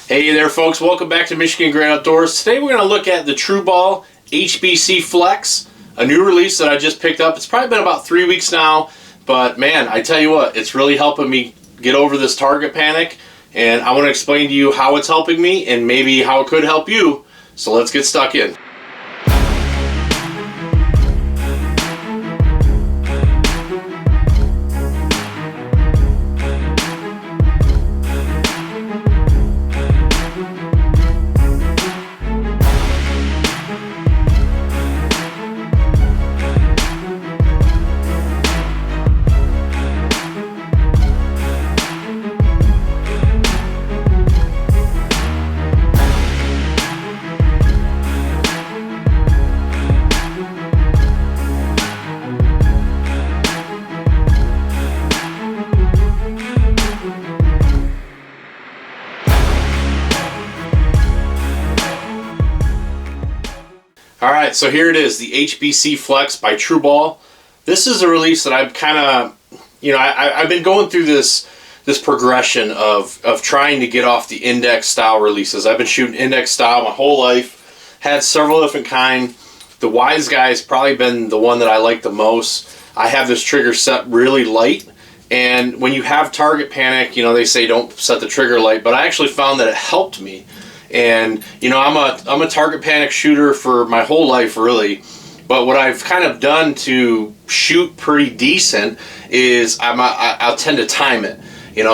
Hey there folks, welcome back to Michigan Great Outdoors. Today we're going to look at the TRU HBC Flex, a new release that I just picked up. It's probably been about 3 weeks now, but man, I tell you what, it's really helping me get over this target panic, and I want to explain to you how it's helping me and maybe how it could help you. So let's get stuck in. Alright, so here it is, the HBC Flex by TRU. This is a release that I've kind of, I've been going through this progression of trying to get off the index style releases. I've been shooting index style my whole life, had several different kind. The Wise Guy has probably been the one that I like the most. I have this trigger set really light, and when you have target panic, they say don't set the trigger light, but I actually found that it helped me. And I'm a target panic shooter for my whole life really, but what I've kind of done to shoot pretty decent is I'll tend to time it,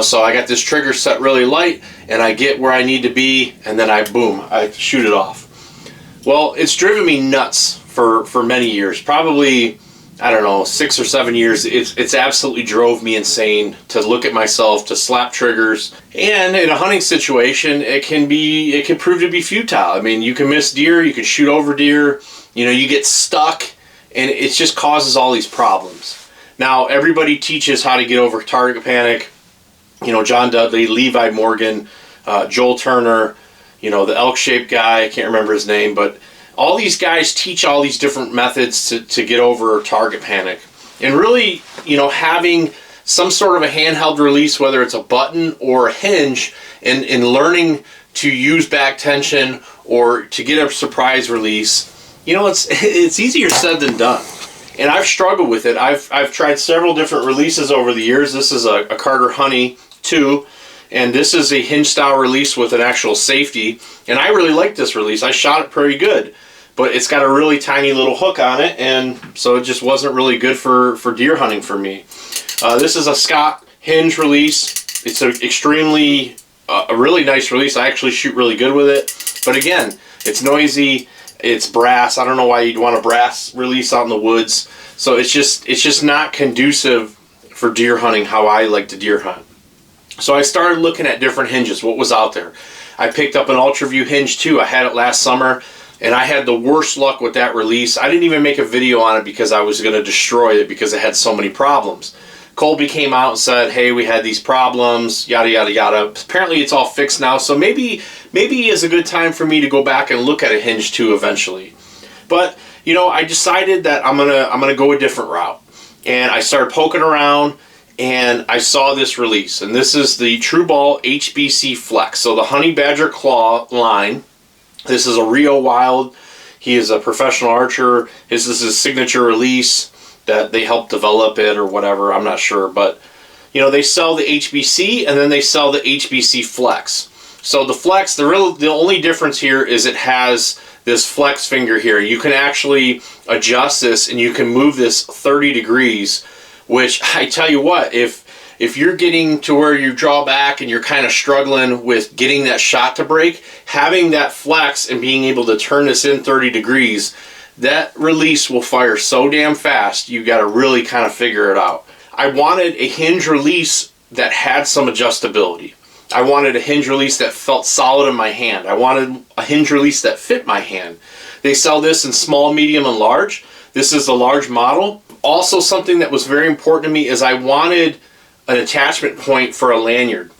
so I got this trigger set really light and I get where I need to be, and then I shoot it off. Well, it's driven me nuts for many years, probably, I don't know, 6 or 7 years. It's absolutely drove me insane to look at myself, to slap triggers. And in a hunting situation, it can prove to be futile. I mean, you can miss deer, you can shoot over deer, you get stuck, and it just causes all these problems. Now, everybody teaches how to get over target panic. John Dudley, Levi Morgan, Joel Turner, the Elk Shape guy, I can't remember his name, but all these guys teach all these different methods to get over target panic. And really, having some sort of a handheld release, whether it's a button or a hinge, and learning to use back tension or to get a surprise release, it's easier said than done. And I've struggled with it. I've tried several different releases over the years. This is a Carter Honey 2. And this is a hinge style release with an actual safety, and I really like this release. I shot it pretty good, but it's got a really tiny little hook on it, and so it just wasn't really good for deer hunting for me. This is a Scott hinge release. It's a really nice release. I actually shoot really good with it, but again, it's noisy, it's brass. I don't know why you'd want a brass release out in the woods. So it's just not conducive for deer hunting how I like to deer hunt. So I started looking at different hinges, what was out there. I picked up an UltraView hinge 2. I had it last summer, and I had the worst luck with that release. I didn't even make a video on it because I was going to destroy it because it had so many problems. Colby came out and said, hey, we had these problems, yada, yada, yada. Apparently it's all fixed now, so maybe it's a good time for me to go back and look at a hinge 2 eventually. But, I decided that I'm gonna go a different route. And I started poking around, and I saw this release, and this is the TRU HBC Flex. So the Honey Badger Claw line. This is a Rio Wild. He is a professional archer. This is his signature release that they helped develop it or whatever. I'm not sure, but they sell the HBC and then they sell the HBC Flex. So the Flex, the only difference here is it has this flex finger here. You can actually adjust this and you can move this 30 degrees. Which, I tell you what, if you're getting to where you draw back and you're kind of struggling with getting that shot to break, having that flex and being able to turn this in 30 degrees, that release will fire so damn fast, you got to really kind of figure it out. I wanted a hinge release that had some adjustability. I wanted a hinge release that felt solid in my hand. I wanted a hinge release that fit my hand. They sell this in small, medium, and large. This is a large model. Also, something that was very important to me is I wanted an attachment point for a lanyard.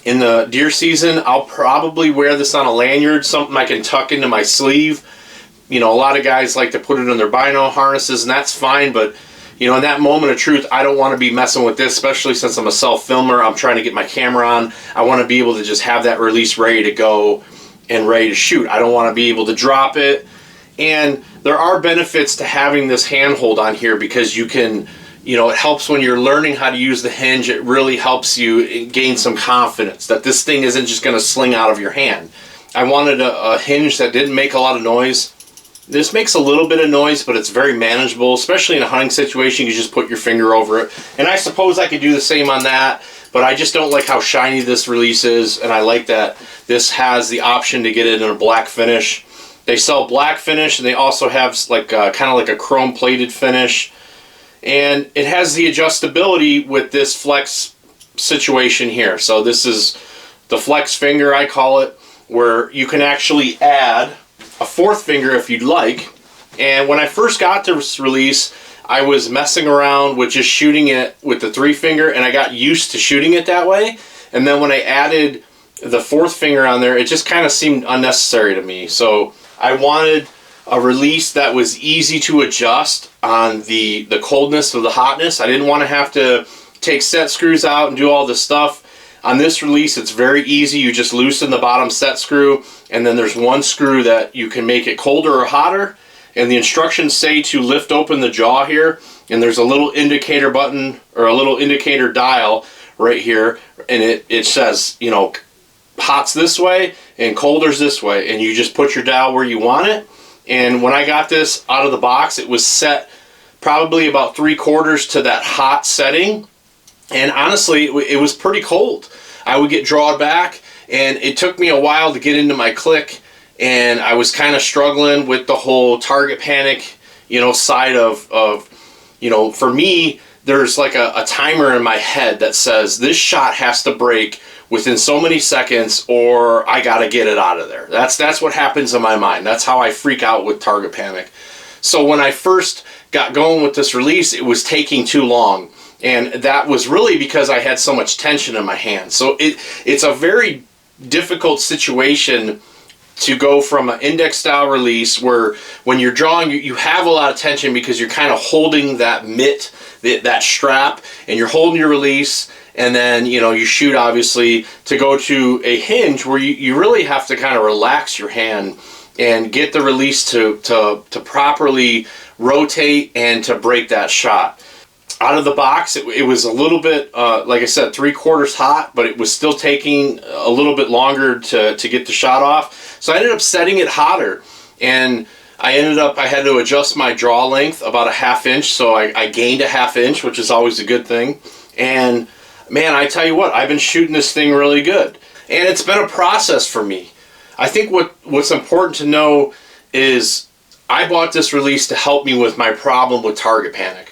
In the deer season, I'll probably wear this on a lanyard, something I can tuck into my sleeve. A lot of guys like to put it in their bino harnesses, and that's fine, but you know, in that moment of truth, I don't want to be messing with this, especially since I'm a self-filmer. I'm trying to get my camera on. I want to be able to just have that release ready to go and ready to shoot. I don't want to be able to drop it. And there are benefits to having this handhold on here, because you can, you know, it helps when you're learning how to use the hinge. It really helps you gain some confidence that this thing isn't just going to sling out of your hand. I wanted a hinge that didn't make a lot of noise. This makes a little bit of noise, but it's very manageable, especially in a hunting situation. You just put your finger over it. And I suppose I could do the same on that, but I just don't like how shiny this release is, and I like that this has the option to get it in a black finish. They sell black finish, and they also have like kind of like a chrome plated finish. And it has the adjustability with this flex situation here. So this is the flex finger, I call it, where you can actually add a fourth finger if you'd like. And when I first got this release, I was messing around with just shooting it with the 3 finger, and I got used to shooting it that way. And then when I added the 4th finger on there, it just kind of seemed unnecessary to me. So I wanted a release that was easy to adjust on the coldness or the hotness. I didn't want to have to take set screws out and do all this stuff. On this release, it's very easy. You just loosen the bottom set screw, and then there's one screw that you can make it colder or hotter. And the instructions say to lift open the jaw here, and there's a little indicator button or a little indicator dial right here, and it says, you know, hot's this way and colder's this way, and you just put your dial where you want it. And when I got this out of the box, it was set probably about 3/4 to that hot setting. And honestly, it was pretty cold. I would get drawn back, and it took me a while to get into my click, and I was kind of struggling with the whole target panic, you know, side of you know, for me, there's like a timer in my head that says this shot has to break within so many seconds or I gotta get it out of there. That's what happens in my mind. That's how I freak out with target panic. So when I first got going with this release, it was taking too long. And that was really because I had so much tension in my hand. So it's a very difficult situation to go from an index style release where when you're drawing, you have a lot of tension because you're kind of holding that mitt, that strap, and you're holding your release, and then, you know, you shoot, obviously, to go to a hinge where you really have to kind of relax your hand and get the release to properly rotate and to break that shot. Out of the box, it was a little bit, like I said, 3/4 hot, but it was still taking a little bit longer to get the shot off. So I ended up setting it hotter, and I had to adjust my draw length about a 1/2 inch, so I gained a 1/2 inch, which is always a good thing. And man, I tell you what, I've been shooting this thing really good. And it's been a process for me. I think what's important to know is I bought this release to help me with my problem with target panic.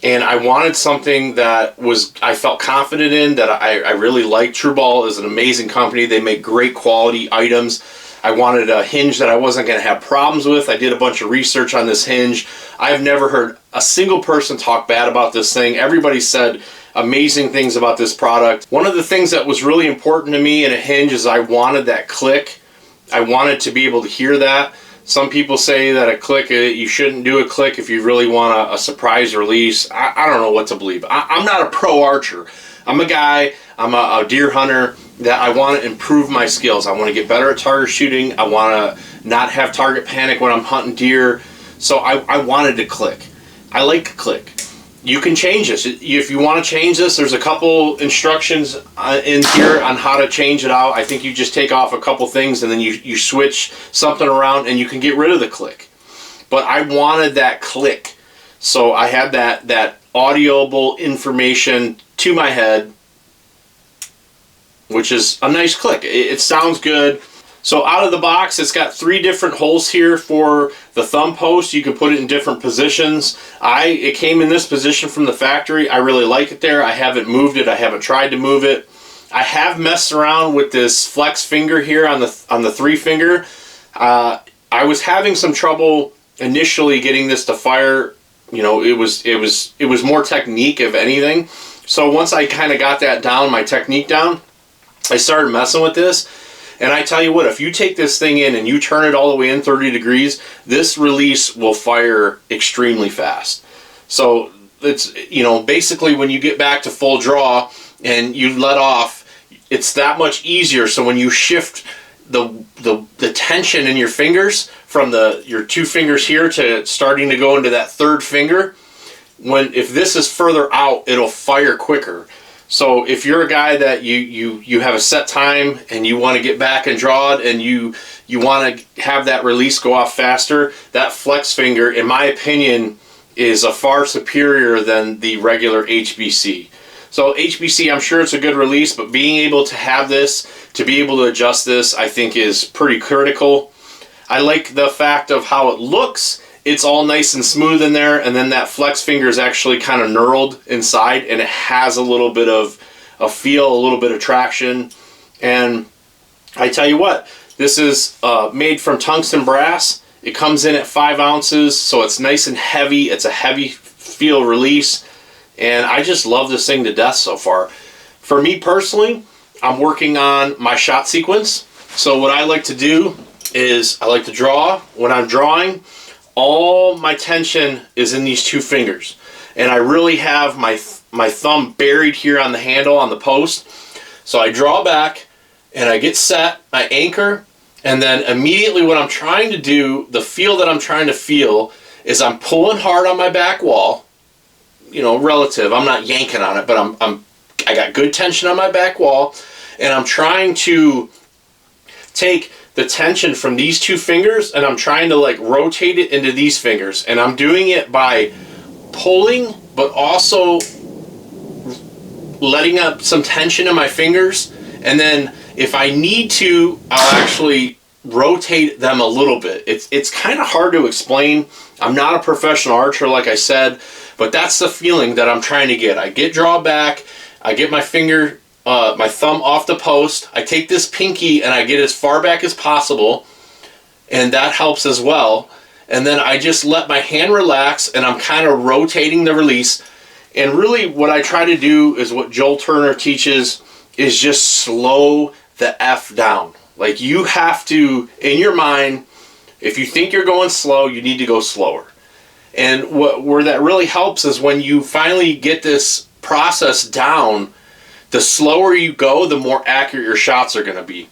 And I wanted something that I felt confident in, that I really like. TRU is an amazing company. They make great quality items. I wanted a hinge that I wasn't going to have problems with. I did a bunch of research on this hinge. I've never heard a single person talk bad about this thing. Everybody said amazing things about this product. One of the things that was really important to me in a hinge is I wanted that click. I wanted to be able to hear that. Some people say that a click, you shouldn't do a click if you really want a surprise release. I don't know what to believe. I'm not a pro archer. I'm a guy, I'm a deer hunter, that I want to improve my skills. I want to get better at target shooting. I want to not have target panic when I'm hunting deer. So I wanted to click. I like to click. You can change this. If you want to change this, there's a couple instructions in here on how to change it out. I think you just take off a couple things and then you switch something around and you can get rid of the click. But I wanted that click. So I had that audible information to my head, which is a nice click. It sounds good. So out of the box, it's got 3 different holes here for the thumb post. You can put it in different positions. It came in this position from the factory. I really like it there. I haven't moved it. I haven't tried to move it. I have messed around with this flex finger here on the 3 finger. I was having some trouble initially getting this to fire. You know, it was more technique, if anything. So once I kind of got that down, my technique down, I started messing with this. And I tell you what, if you take this thing in and you turn it all the way in 30 degrees, this release will fire extremely fast. So it's, you know, basically when you get back to full draw and you let off, it's that much easier. So when you shift the tension in your fingers from your 2 fingers here to starting to go into that 3rd finger, if this is further out, it'll fire quicker. So if you're a guy that you have a set time and you want to get back and draw it, and you want to have that release go off faster, that flex finger, in my opinion, is a far superior than the regular HBC. So HBC, I'm sure it's a good release, but being able to have this, to be able to adjust this, I think is pretty critical. I like the fact of how it looks. It's all nice and smooth in there, and then that flex finger is actually kind of knurled inside, and it has a little bit of a feel, a little bit of traction. And I tell you what, this is made from tungsten brass. It comes in at 5 ounces, so it's nice and heavy. It's a heavy feel release, and I just love this thing to death so far. For me personally, I'm working on my shot sequence. So what I like to do is I like to draw. When I'm drawing, all my tension is in these 2 fingers, and I really have my thumb buried here on the handle on the post. So I draw back and I get set, I anchor, and then immediately what I'm trying to do, the feel that I'm trying to feel, is I'm pulling hard on my back wall. You know, relative, I'm not yanking on it, but I got good tension on my back wall, and I'm trying to take the tension from these 2 fingers, and I'm trying to like rotate it into these fingers, and I'm doing it by pulling but also letting up some tension in my fingers, and then if I need to, I'll actually rotate them a little bit. It's kind of hard to explain. I'm not a professional archer, like I said, but that's the feeling that I'm trying to get. I get draw back, I get my finger, my thumb off the post, I take this pinky and I get as far back as possible, and that helps as well. And then I just let my hand relax, and I'm kind of rotating the release. And really what I try to do is what Joel Turner teaches, is just slow the F down. Like, you have to, in your mind, if you think you're going slow, you need to go slower. And where that really helps is when you finally get this process down, the slower you go, the more accurate your shots are going to be.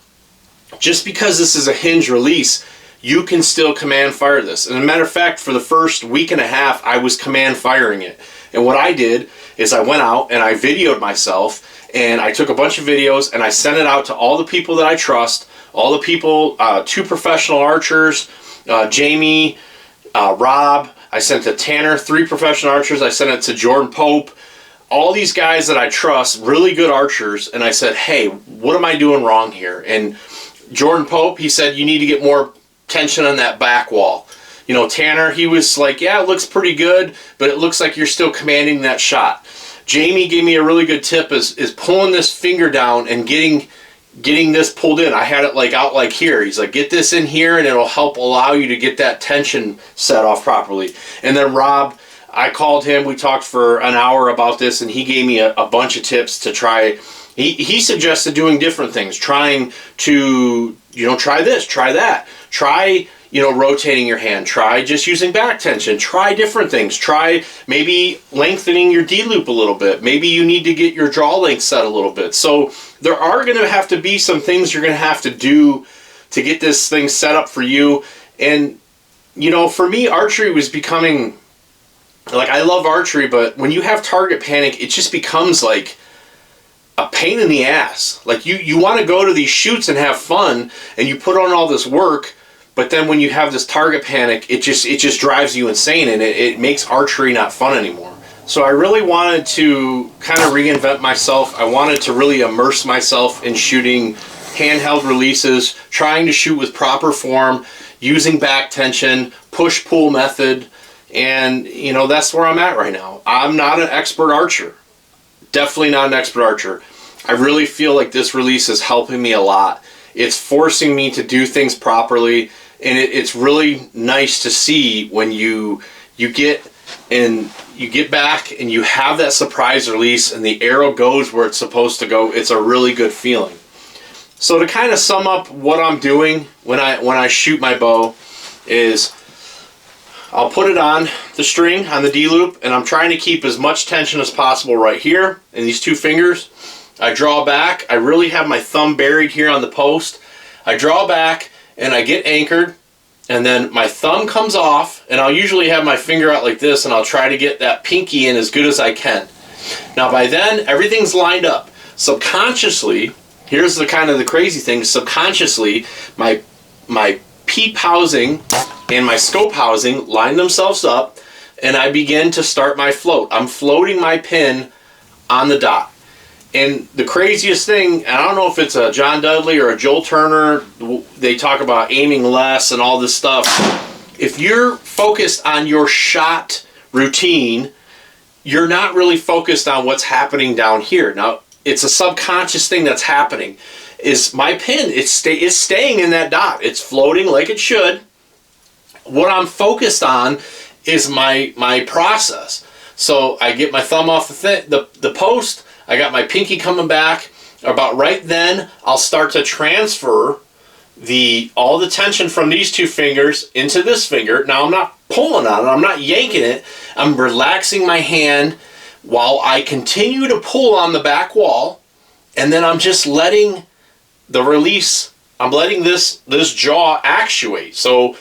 Just because this is a hinge release, you can still command fire this. And as a matter of fact, for the first week and a half, I was command firing it. And what I did is I went out and I videoed myself, and I took a bunch of videos and I sent it out to all the people that I trust, all the people, 2 professional archers, Jamie, Rob. I sent it to Tanner, 3 professional archers. I sent it to Jordan Pope, all these guys that I trust, really good archers. And I said, hey, what am I doing wrong here? And Jordan Pope, he said, you need to get more tension on that back wall. You know, Tanner, he was like, yeah, it looks pretty good, but it looks like you're still commanding that shot. Jamie gave me a really good tip, is pulling this finger down and getting this pulled in. I had it like out like here. He's like, get this in here and it'll help allow you to get that tension set off properly. And then Rob, I called him, we talked for an hour about this, and he gave me a bunch of tips to try. He suggested doing different things, trying to, you know, try this, try that, try, you know, rotating your hand, try just using back tension, try different things, try maybe lengthening your D-loop a little bit, maybe you need to get your draw length set a little bit. So there are going to have to be some things you're going to have to do to get this thing set up for you. And, you know, for me, archery was becoming, like, I love archery, but when you have target panic, it just becomes like a pain in the ass. Like, you want to go to these shoots and have fun, and you put on all this work, but then when you have this target panic, it just drives you insane, and it makes archery not fun anymore. So I really wanted to kind of reinvent myself. I wanted to really immerse myself in shooting handheld releases, trying to shoot with proper form, using back tension, push-pull method, and, you know, that's where I'm at right now. I'm not an expert archer. Definitely not an expert archer. I really feel like this release is helping me a lot. It's forcing me to do things properly, and it's really nice to see when you get back and you have that surprise release and the arrow goes where it's supposed to go. It's a really good feeling. So to kind of sum up what I'm doing when I shoot my bow is I'll put it on the string on the D-loop, and I'm trying to keep as much tension as possible right here in these two fingers. I draw back. I really have my thumb buried here on the post. I draw back and I get anchored, and then my thumb comes off, and I'll usually have my finger out like this, and I'll try to get that pinky in as good as I can. Now by then, everything's lined up. Subconsciously, here's the kind of the crazy thing, subconsciously, my peep housing and my scope housing line themselves up, and I begin to start my float. I'm floating my pin on the dot. And the craziest thing, and I don't know if it's a John Dudley or a Joel Turner, they talk about aiming less and all this stuff. If you're focused on your shot routine, you're not really focused on what's happening down here. Now, it's a subconscious thing that's happening. Is my pin, it's staying in that dot. It's floating like it should. What I'm focused on is my process. So I get my thumb off the post, I got my pinky coming back. About right then, I'll start to transfer all the tension from these two fingers into this finger. Now I'm not pulling on it, I'm not yanking it, I'm relaxing my hand while I continue to pull on the back wall, and then I'm just letting the release, I'm letting this jaw actuate. So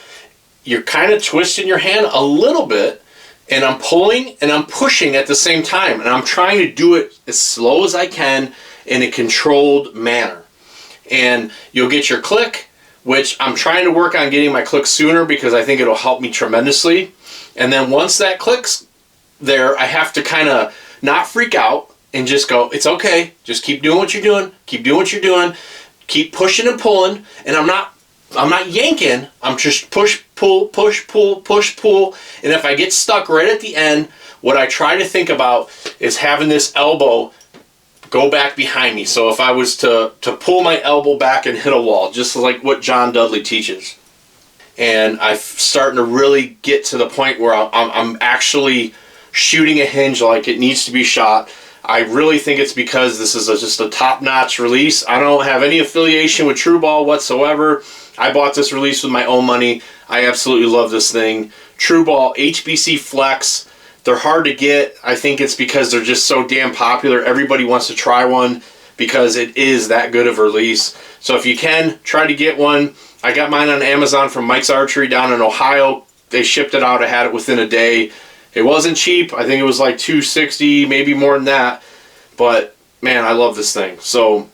you're kind of twisting your hand a little bit, and I'm pulling and I'm pushing at the same time, and I'm trying to do it as slow as I can in a controlled manner. And you'll get your click, which I'm trying to work on getting my click sooner because I think it'll help me tremendously. And then once that clicks there, I have to kind of not freak out and just go, it's okay, just keep doing what you're doing, keep doing what you're doing, keep pushing and pulling, and I'm not yanking, I'm just push, pull, push, pull, push, pull. And if I get stuck right at the end, what I try to think about is having this elbow go back behind me. So if I was to pull my elbow back and hit a wall, just like what John Dudley teaches. And I'm starting to really get to the point where I'm actually shooting a hinge like it needs to be shot. I really think it's because this is just a top-notch release. I don't have any affiliation with TRU Ball whatsoever. I bought this release with my own money. I absolutely love this thing. TRU Ball HBC Flex. They're hard to get. I think it's because they're just so damn popular. Everybody wants to try one because it is that good of a release. So if you can, try to get one. I got mine on Amazon from Mike's Archery down in Ohio. They shipped it out. I had it within a day. It wasn't cheap. I think it was like $260, maybe more than that. But man, I love this thing. So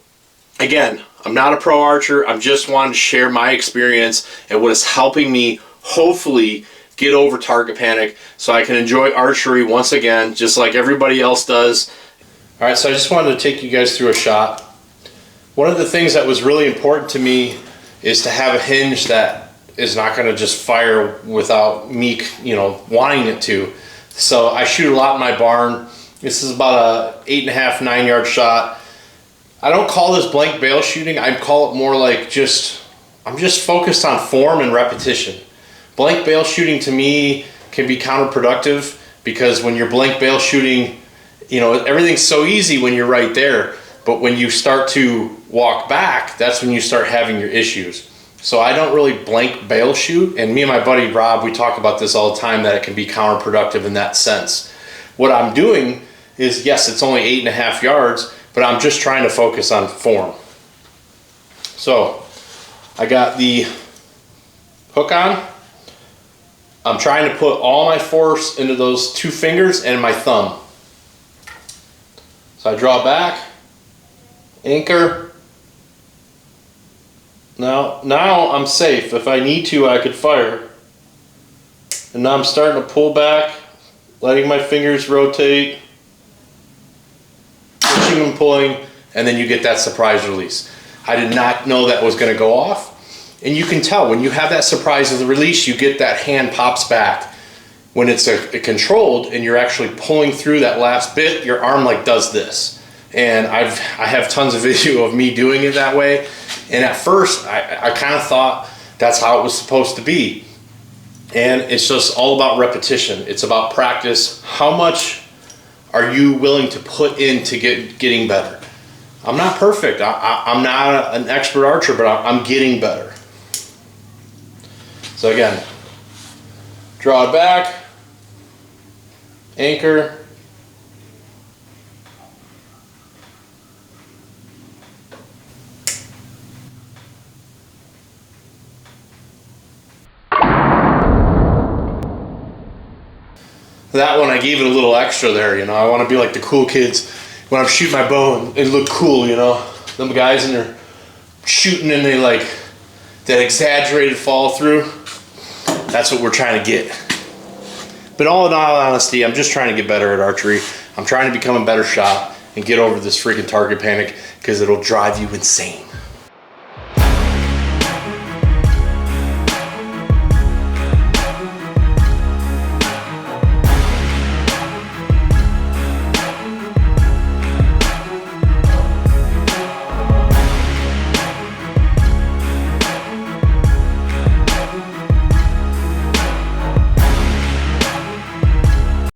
again, I'm not a pro archer. I'm just wanting to share my experience and what is helping me hopefully get over target panic so I can enjoy archery once again, just like everybody else does. All right, so I just wanted to take you guys through a shot. One of the things that was really important to me is to have a hinge that is not going to just fire without me, wanting it to. So I shoot a lot in my barn. This is about a 8.5, 9 yard shot. I don't call this blank bail shooting. I call it more like I'm just focused on form and repetition. Blank bail shooting to me can be counterproductive because when you're blank bail shooting, everything's so easy when you're right there. But when you start to walk back, that's when you start having your issues. So I don't really blank bail shoot. And me and my buddy Rob, we talk about this all the time, that it can be counterproductive in that sense. What I'm doing is, yes, it's only 8.5 yards, but I'm just trying to focus on form. So I got the hook on. I'm trying to put all my force into those two fingers and my thumb. So I draw back, anchor. Now I'm safe. If I need to, I could fire. And now I'm starting to pull back, letting my fingers rotate, pushing and pulling, and then you get that surprise release. I did not know that was going to go off. And you can tell when you have that surprise of the release, you get that hand pops back. When it's a controlled and you're actually pulling through that last bit, your arm like does this. And I have tons of video of me doing it that way. And at first, I kind of thought that's how it was supposed to be. And it's just all about repetition. It's about practice. How much are you willing to put into getting better? I'm not perfect. I'm not an expert archer, but I'm getting better. So again, Draw it back, anchor. That one, I gave it a little extra there, you know. I want to be like the cool kids when I'm shooting my bow and look cool, you know. Them guys and they're shooting and they like that exaggerated fall through. That's what we're trying to get. But all in all honesty, I'm just trying to get better at archery. I'm trying to become a better shot and get over this freaking target panic because it'll drive you insane.